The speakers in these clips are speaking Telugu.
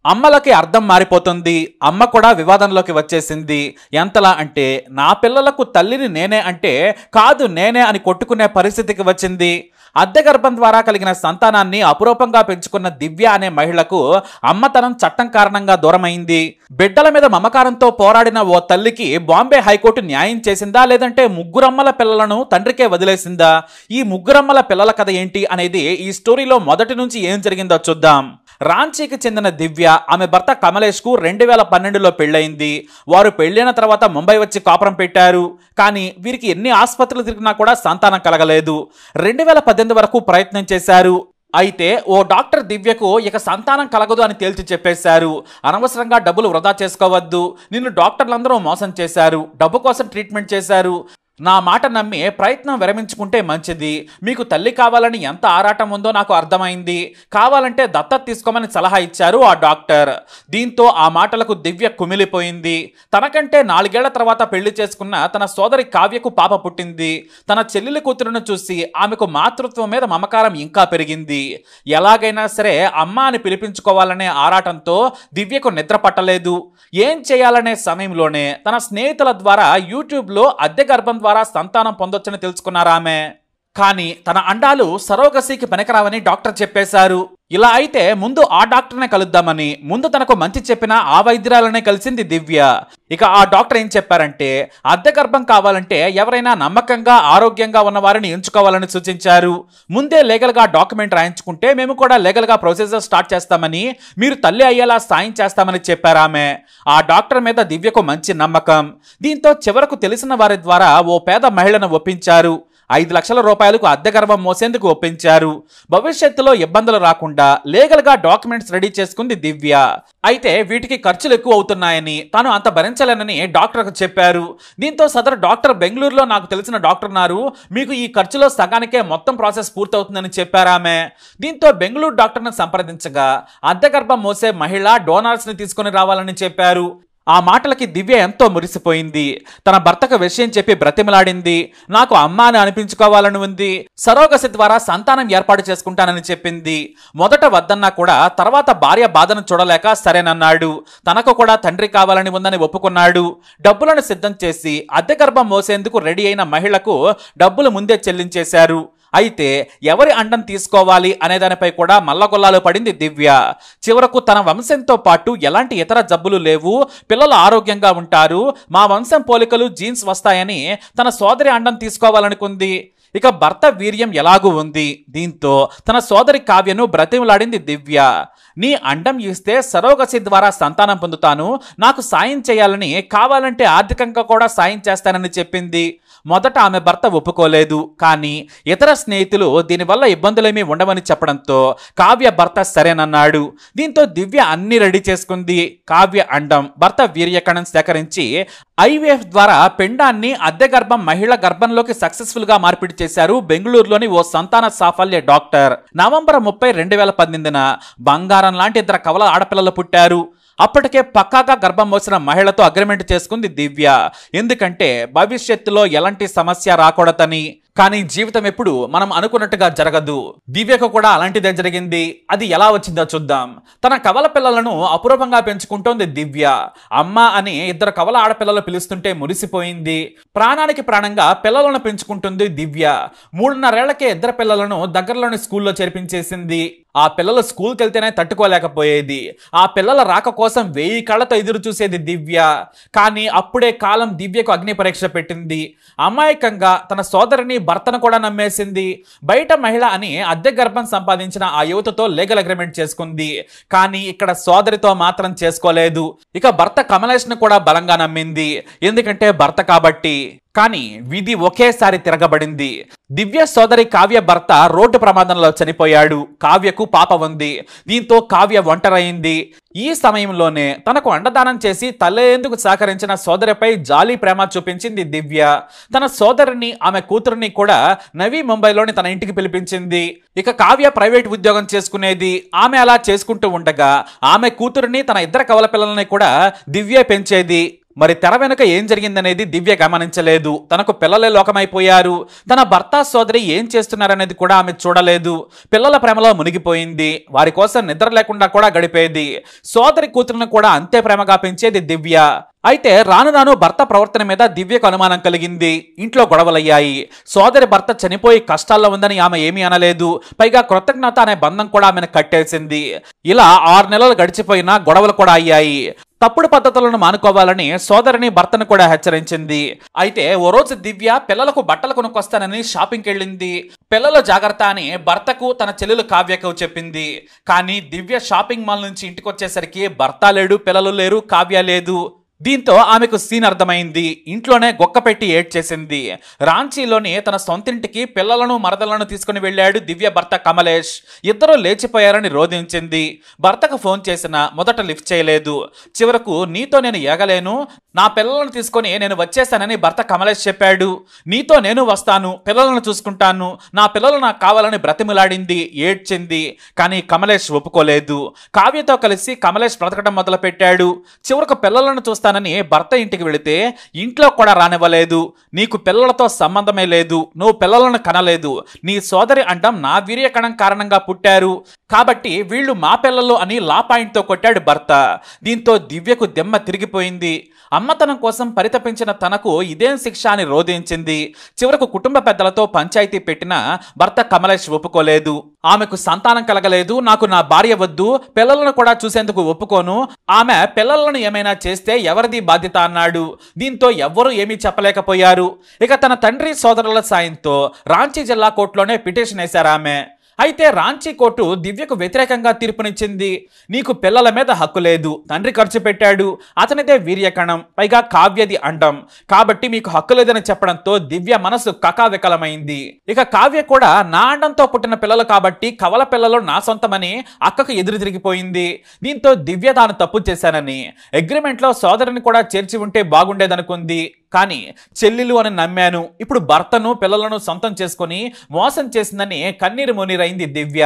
అమ్మలకి అర్థం మారిపోతుంది. అమ్మ కూడా వివాదంలోకి వచ్చేసింది. ఎంతలా అంటే నా పిల్లలకు తల్లిని నేనే అంటే కాదు నేనే అని కొట్టుకునే పరిస్థితికి వచ్చింది. అద్దె గర్భం ద్వారా కలిగిన సంతానాన్ని అపురూపంగా పెంచుకున్న దివ్య అనే మహిళకు అమ్మతనం చట్టం కారణంగా దూరమైంది. బిడ్డల మీద మమకారంతో పోరాడిన ఓ తల్లికి బాంబే హైకోర్టు న్యాయం చేసిందా, లేదంటే ముగ్గురమ్మల పిల్లలను తండ్రికే వదిలేసిందా? ఈ ముగ్గురమ్మల పిల్లల కథ ఏంటి అనేది ఈ స్టోరీలో మొదటి నుంచి ఏం జరిగిందో చూద్దాం. రాంచీకి చెందిన దివ్య ఆమె భర్త కమలేష్ కు 2012లో పెళ్లైంది. వారు పెళ్లైన తర్వాత ముంబై వచ్చి కాపురం పెట్టారు. కానీ వీరికి ఎన్ని ఆసుపత్రులు తిరిగినా కూడా సంతానం కలగలేదు. 2018 వరకు ప్రయత్నం చేశారు. అయితే ఓ డాక్టర్ దివ్యకు ఇక సంతానం కలగదు అని తేల్చి చెప్పేశారు. అనవసరంగా డబ్బులు వృధా చేసుకోవద్దు, నిన్ను డాక్టర్లందరూ మోసం చేశారు, డబ్బు కోసం ట్రీట్మెంట్ చేశారు, నా మాట నమ్మి ప్రయత్నం విరమించుకుంటే మంచిది, మీకు తల్లి కావాలని ఎంత ఆరాటం ఉందో నాకు అర్థమైంది, కావాలంటే దత్తత తీసుకోమని సలహా ఇచ్చారు ఆ డాక్టర్. దీంతో ఆ మాటలకు దివ్య కుమిలిపోయింది. తనకంటే 4 ఏళ్ల తర్వాత పెళ్లి చేసుకున్న తన సోదరి కావ్యకు పాప పుట్టింది. తన చెల్లెలి కూతురును చూసి ఆమెకు మాతృత్వం మీద మమకారం ఇంకా పెరిగింది. ఎలాగైనా సరే అమ్మ అని పిలిపించుకోవాలనే ఆరాటంతో దివ్యకు నిద్ర పట్టలేదు. ఏం చేయాలనే సమయంలోనే తన స్నేహితుల ద్వారా యూట్యూబ్లో అద్దె గర్భం ద్వారా సంతానం పొందొచ్చని తెలుసుకున్నారామె. కానీ తన అండాలు సరోగసీకి పనికిరావని డాక్టర్ చెప్పేశారు. ఇలా అయితే ముందు ఆ డాక్టర్నే కలుద్దామని ముందు తనకు మంచి చెప్పిన ఆ వైద్యురాలనే కలిసింది దివ్య. ఇక ఆ డాక్టర్ ఏం చెప్పారంటే అద్దె గర్భం కావాలంటే ఎవరైనా నమ్మకంగా ఆరోగ్యంగా ఉన్న వారిని ఎంచుకోవాలని సూచించారు. ముందే లీగల్గా డాక్యుమెంట్ రాయించుకుంటే మేము కూడా లీగల్గా ప్రొసీజర్ స్టార్ట్ చేస్తామని, మీరు తల్లి అయ్యేలా సాయం చేస్తామని చెప్పారామె. ఆ డాక్టర్ మీద దివ్యకు మంచి నమ్మకం. దీంతో చివరకు తెలిసిన వారి ద్వారా ఓ పేద మహిళను ఒప్పించారు. 5 లక్షల రూపాయలకు అద్దె గర్భం మోసేందుకు ఒప్పించారు. భవిష్యత్తులో ఇబ్బందులు రాకుండా లీగల్గా డాక్యుమెంట్స్ రెడీ చేసుకుంది దివ్య. అయితే వీటికి ఖర్చులు ఎక్కువ అవుతున్నాయని, తాను అంత భరించలేనని డాక్టర్కు చెప్పారు. దీంతో సదరు డాక్టర్ బెంగళూరులో నాకు తెలిసిన డాక్టర్ ఉన్నారు, మీకు ఈ ఖర్చులో సగానికే మొత్తం ప్రాసెస్ పూర్తవుతుందని చెప్పారామె. దీంతో బెంగళూరు డాక్టర్ను సంప్రదించగా అద్దె గర్భం మోసే మహిళ డోనార్స్ని తీసుకుని రావాలని చెప్పారు. ఆ మాటలకి దివ్య ఎంతో మురిసిపోయింది. తన భర్తకు విషయం చెప్పి బ్రతిమలాడింది. నాకు అమ్మ అని అనిపించుకోవాలని ఉంది, సరోగసి ద్వారా సంతానం ఏర్పాటు చేసుకుంటానని చెప్పింది. మొదట వద్దన్నా కూడా తర్వాత భార్య బాధను చూడలేక సరేనన్నాడు. తనకు కూడా తండ్రి కావాలని ఉందని ఒప్పుకున్నాడు. డబ్బులను సిద్ధం చేసి అద్దె గర్భం మోసేందుకు రెడీ అయిన మహిళకు డబ్బులు ముందే చెల్లించేశారు. అయితే ఎవరి అండం తీసుకోవాలి అనే దానిపై కూడా మల్లగొల్లాలు పడింది దివ్య. చివరకు తన వంశంతో పాటు ఎలాంటి ఇతర జబ్బులు లేవు, పిల్లలు ఆరోగ్యంగా ఉంటారు, మా వంశం పోలికలు జీన్స్ వస్తాయని తన సోదరి అండం తీసుకోవాలనుకుంది. ఇక భర్త వీర్యం ఎలాగూ ఉంది. దీంతో తన సోదరి కావ్యను బ్రతిమలాడింది దివ్య. నీ అండం ఇస్తే సరోగసి ద్వారా సంతానం పొందుతాను, నాకు సాయం చేయాలని, కావాలంటే ఆర్థికంగా కూడా సాయం చేస్తానని చెప్పింది. మొదట ఆమె భర్త ఒప్పుకోలేదు. కానీ ఇతర స్నేహితులు దీనివల్ల ఇబ్బందులేమీ ఉండవని చెప్పడంతో కావ్య భర్త సరేనన్నాడు. దీంతో దివ్య అన్ని రెడీ చేసుకుంది. కావ్య అండం, భర్త వీర్యకణం సేకరించి ఐవీఎఫ్ ద్వారా పిండాన్ని అద్దె గర్భం మహిళ గర్భంలోకి సక్సెస్ఫుల్ గా మార్పిడి చేశారు బెంగళూరులోని ఓ సంతాన సాఫల్య డాక్టర్. నవంబర్ 30, 2018న బంగారం లాంటి 2 కవల ఆడపిల్లలు పుట్టారు. అప్పటికే పక్కాగా గర్భం మోసిన మహిళతో అగ్రిమెంట్ చేసుకుంది దివ్య. ఎందుకంటే భవిష్యత్తులో ఎలాంటి సమస్య రాకూడదని. కానీ జీవితం ఎప్పుడు మనం అనుకున్నట్టుగా జరగదు. దివ్యకు కూడా అలాంటిదే జరిగింది. అది ఎలా వచ్చిందో చూద్దాం. తన కవల పిల్లలను అపురూపంగా పెంచుకుంటోంది దివ్య. అమ్మ అని 2 కవల ఆడపిల్లలు పిలుస్తుంటే మురిసిపోయింది. ప్రాణానికి ప్రాణంగా పిల్లలను పెంచుకుంటుంది దివ్య. 3.5 ఏళ్లకే 2 పిల్లలను దగ్గరలోని స్కూల్లో చేర్పించేసింది. ఆ పిల్లలు స్కూల్కి వెళ్తేనే తట్టుకోలేకపోయేది. ఆ పిల్లల రాక కోసం 1000 కళ్ళతో ఎదురు చూసేది దివ్య. కానీ అప్పుడే కాలం దివ్యకు అగ్ని పరీక్ష పెట్టింది. అమాయకంగా తన సోదరిని భర్తను కూడా నమ్మేసింది. బయట మహిళ అని అద్దె గర్భం సంపాదించిన ఆ యువతతో లీగల్ అగ్రిమెంట్ చేసుకుంది. కానీ ఇక్కడ సోదరితో మాత్రం చేసుకోలేదు. ఇక భర్త కమలేష్ ను కూడా బలంగా నమ్మింది. ఎందుకంటే భర్త కాబట్టి. కానీ విధి ఒకేసారి తిరగబడింది. దివ్య సోదరి కావ్య భర్త రోడ్డు ప్రమాదంలో చనిపోయాడు. కావ్యకు పాప ఉంది. దీంతో కావ్య ఒంటరైంది. ఈ సమయంలోనే తనకు అండదానం చేసి తల్లేందుకు సహకరించిన సోదరిపై జాలి ప్రేమ చూపించింది దివ్య. తన సోదరిని, ఆమె కూతురిని కూడా నవీ ముంబైలోని తన ఇంటికి పిలిపించింది. ఇక కావ్య ప్రైవేట్ ఉద్యోగం చేసుకునేది. ఆమె అలా చేసుకుంటూ ఉండగా ఆమె కూతురిని, తన 2 కవల పిల్లలని కూడా దివ్య పెంచేది. మరి తెర వెనుక ఏం జరిగిందనేది దివ్య గమనించలేదు. తనకు పిల్లలే లోకమైపోయారు. తన భర్త సోదరి ఏం చేస్తున్నారనేది కూడా ఆమె చూడలేదు. పిల్లల ప్రేమలో మునిగిపోయింది. వారి కోసం నిద్ర లేకుండా కూడా గడిపేది. సోదరి కూతురును కూడా అంతే ప్రేమగా పెంచేది దివ్య. అయితే రాను రాను భర్త ప్రవర్తన మీద దివ్యకు అనుమానం కలిగింది. ఇంట్లో గొడవలయ్యాయి. సోదరి భర్త చనిపోయి కష్టాల్లో ఉందని ఆమె ఏమీ అనలేదు. పైగా కృతజ్ఞత అనే బంధం కూడా ఆమెను కట్టేసింది. ఇలా 6 నెలలు గడిచిపోయినా గొడవలు కూడా అయ్యాయి. తప్పుడు పద్ధతులను మానుకోవాలని సోదరిని భర్తను కూడా హెచ్చరించింది. అయితే ఓ రోజు దివ్య పిల్లలకు బట్టలు కొనుక్కొస్తానని షాపింగ్కి వెళ్ళింది. పిల్లల జాగ్రత్త అని భర్తకు తన చెల్లెలు కావ్యకు చెప్పింది. కానీ దివ్య షాపింగ్ మాల్ నుంచి ఇంటికి వచ్చేసరికి భర్త లేడు, పిల్లలు లేరు, కావ్య లేదు. దీంతో ఆమెకు సీన్ అర్థమైంది. ఇంట్లోనే గొక్క పెట్టి ఏడ్చేసింది. రాంచీలోని తన సొంతింటికి పిల్లలను మరదలను తీసుకుని వెళ్ళాడు దివ్య భర్త కమలేష్. ఇద్దరు లేచిపోయారని రోధించింది. భర్తకు ఫోన్ చేసినా మొదట లిఫ్ట్ చేయలేదు. చివరకు నీతో నేను ఏగలేను, నా పిల్లలను తీసుకొని నేను వచ్చేసానని భర్త కమలేష్ చెప్పాడు. నీతో నేను వస్తాను, పిల్లలను చూసుకుంటాను, నా పిల్లలు నాకు కావాలని బ్రతిమిలాడింది, ఏడ్చింది. కానీ కమలేష్ ఒప్పుకోలేదు. కావ్యతో కలిసి కమలేష్ బ్రతకడం మొదలు పెట్టాడు. చివరకు పిల్లలను చూస్తానని భర్త ఇంటికి వెళితే ఇంట్లో కూడా రానివ్వలేదు. నీకు పిల్లలతో సంబంధమే లేదు, నువ్వు పిల్లలను కనలేదు, నీ సోదరి అండం నా వీర్యకణం కారణంగా పుట్టారు కాబట్టి వీళ్ళు మా పిల్లలు అని లా పాయింట్తో కొట్టాడు భర్త. దీంతో దివ్యకు దెమ్మ తిరిగిపోయింది. అమ్మతనం కోసం పరితపించిన తనకు ఇదేం శిక్ష అని రోధించింది. చివరకు కుటుంబ పెద్దలతో పంచాయతీ పెట్టినా భర్త కమలేష్ ఒప్పుకోలేదు. ఆమెకు సంతానం కలగలేదు, నాకు నా భార్య వద్దు, పిల్లలను కూడా చూసేందుకు ఒప్పుకోను, ఆమె పిల్లలను ఏమైనా చేస్తే ఎవరిది బాధ్యత అన్నాడు. దీంతో ఎవ్వరూ ఏమీ చెప్పలేకపోయారు. ఇక తన తండ్రి సోదరుల సాయంతో రాంచీ జిల్లా కోర్టులోనే పిటిషన్ వేశారు ఆమె. అయితే రాంచీ కోర్టు దివ్యకు వ్యతిరేకంగా తీర్పునిచ్చింది. నీకు పిల్లల మీద హక్కు లేదు, తండ్రి ఖర్చు పెట్టాడు, అతనిదే వీర్యకణం, పైగా కావ్యది అండం, కాబట్టి మీకు హక్కు లేదని చెప్పడంతో దివ్య మనసు కకావికలమైంది. ఇక కావ్య కూడా నా అండంతో పుట్టిన పిల్లలు కాబట్టి కవల పిల్లలు నా సొంతమని అక్కకు ఎదురు తిరిగిపోయింది. దీంతో దివ్య తాను తప్పు చేశానని అగ్రిమెంట్లో సోదరిని కూడా చేర్చి ఉంటే బాగుండేదనుకుంది. కానీ చెల్లెలు అని నమ్మాను, ఇప్పుడు భర్తను పిల్లలను సొంతం చేసుకుని మోసం చేసిందని కన్నీరు మున్నీరైంది దివ్య.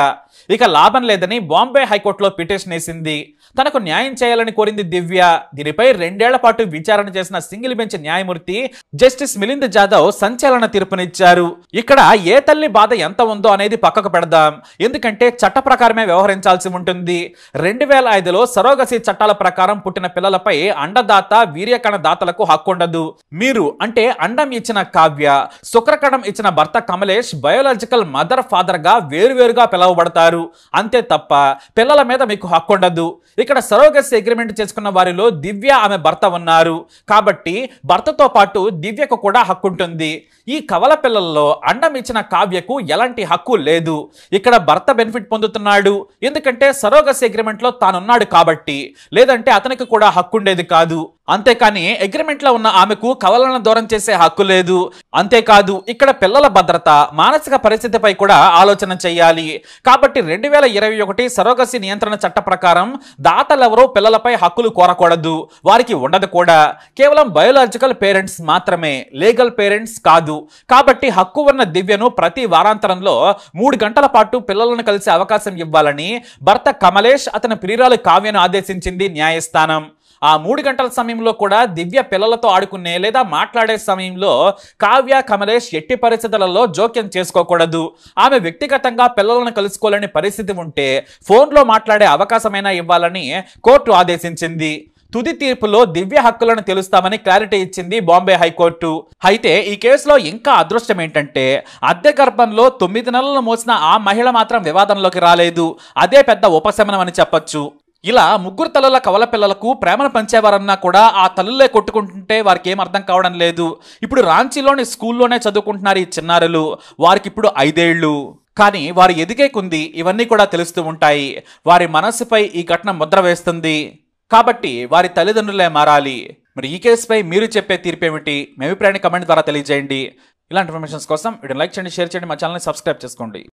ఇక లాభం లేదని బాంబే హైకోర్టులో పిటిషన్ వేసింది. తనకు న్యాయం చేయాలని కోరింది దివ్య. దీనిపై 2 ఏళ్ల పాటు విచారణ చేసిన సింగిల్ బెంచ్ న్యాయమూర్తి జస్టిస్ మిలింద్ జాదవ్ సంచలన తీర్పునిచ్చారు. ఇక్కడ ఏ తల్లి బాధ ఎంత ఉందో అనేది పక్కకు పెడదాం, ఎందుకంటే చట్ట ప్రకారమే వ్యవహరించాల్సి ఉంటుంది. 2005లో సరోగసి చట్టాల ప్రకారం పుట్టిన పిల్లలపై అండదాత వీర్యకణ దాతలకు హక్కు ఉండదు. మీరు అంటే అండం ఇచ్చిన కావ్య, శుక్రకణం ఇచ్చిన భర్త కమలేష్ బయోలాజికల్ మదర్ ఫాదర్ గా వేరువేరుగా పిలువబడతారు. అంతే తప్ప పిల్లల మీద మీకు హక్కు ఉండదు. ఇక్కడ సరోగసి అగ్రిమెంట్ చేసుకున్న వారిలో దివ్య ఆమె భర్త ఉన్నారు కాబట్టి భర్తతో పాటు దివ్యకు కూడా హక్కు ఉంటుంది. ఈ కవల పిల్లల్లో అండం ఇచ్చిన కావ్యకు ఎలాంటి హక్కు లేదు. ఇక్కడ భర్త బెనిఫిట్ పొందుతున్నాడు, ఎందుకంటే సరోగసి అగ్రిమెంట్ లో తానున్నాడు కాబట్టి, లేదంటే అతనికి కూడా హక్కు ఉండేది కాదు. అంతేకాని అగ్రిమెంట్ లో ఉన్న ఆమెకు కవలను దూరం చేసే హక్కు లేదు. అంతేకాదు ఇక్కడ పిల్లల భద్రత, మానసిక పరిస్థితిపై కూడా ఆలోచన చేయాలి. కాబట్టి 2021 సరోగసి నియంత్రణ చట్ట ప్రకారం దాతలెవరూ పిల్లలపై హక్కులు కోరకూడదు, వారికి ఉండదు కూడా. కేవలం బయోలాజికల్ పేరెంట్స్ మాత్రమే, లీగల్ పేరెంట్స్ కాదు. కాబట్టి హక్కు ఉన్న దివ్యను ప్రతి వారాంతరంలో 3 గంటల పాటు పిల్లలను కలిసే అవకాశం ఇవ్వాలని భర్త కమలేష్ అతని ప్రియురాలు కావ్యను ఆదేశించింది న్యాయస్థానం. ఆ 3 గంటల సమయంలో కూడా దివ్య పిల్లలతో ఆడుకునే లేదా మాట్లాడే సమయంలో కావ్య కమలేష్ ఎట్టి పరిస్థితులలో జోక్యం చేసుకోకూడదు. ఆమె వ్యక్తిగతంగా పిల్లలను కలుసుకోలేని పరిస్థితి ఉంటే ఫోన్లో మాట్లాడే అవకాశమైనా ఇవ్వాలని కోర్టు ఆదేశించింది. తుది తీర్పులో దివ్య హక్కులను తెలుస్తామని క్లారిటీ ఇచ్చింది బాంబే హైకోర్టు. అయితే ఈ కేసులో ఇంకా అదృష్టం ఏంటంటే అద్దె గర్భంలో 9 నెలలు మోసిన ఆ మహిళ మాత్రం వివాదంలోకి రాలేదు. అదే పెద్ద ఉపశమనం అని చెప్పొచ్చు. ఇలా 3 తల్లుల కవల పిల్లలకు ప్రేమను పంచేవారన్నా కూడా ఆ తల్లులే కొట్టుకుంటుంటే వారికి ఏం అర్థం కావడం లేదు. ఇప్పుడు రాంచీలోని స్కూల్లోనే చదువుకుంటున్నారు ఈ చిన్నారులు. వారికి ఇప్పుడు 5 ఏళ్ళు. కానీ వారు ఎదిగే కొంది ఇవన్నీ కూడా తెలుస్తూ ఉంటాయి. వారి మనస్సుపై ఈ ఘటన ముద్ర వేస్తుంది. కాబట్టి వారి తల్లిదండ్రులే మారాలి. మరి ఈ కేసుపై మీరు చెప్పే తీర్పు ఏమిటి? మీ అభిప్రాయాన్ని కమెంట్ ద్వారా తెలియజేయండి. ఇలాంటి ఇన్ఫర్మేషన్స్ కోసం వీడియో లైక్ చేయండి, షేర్ చేయండి, మా ఛానల్ని సబ్స్క్రైబ్ చేసుకోండి.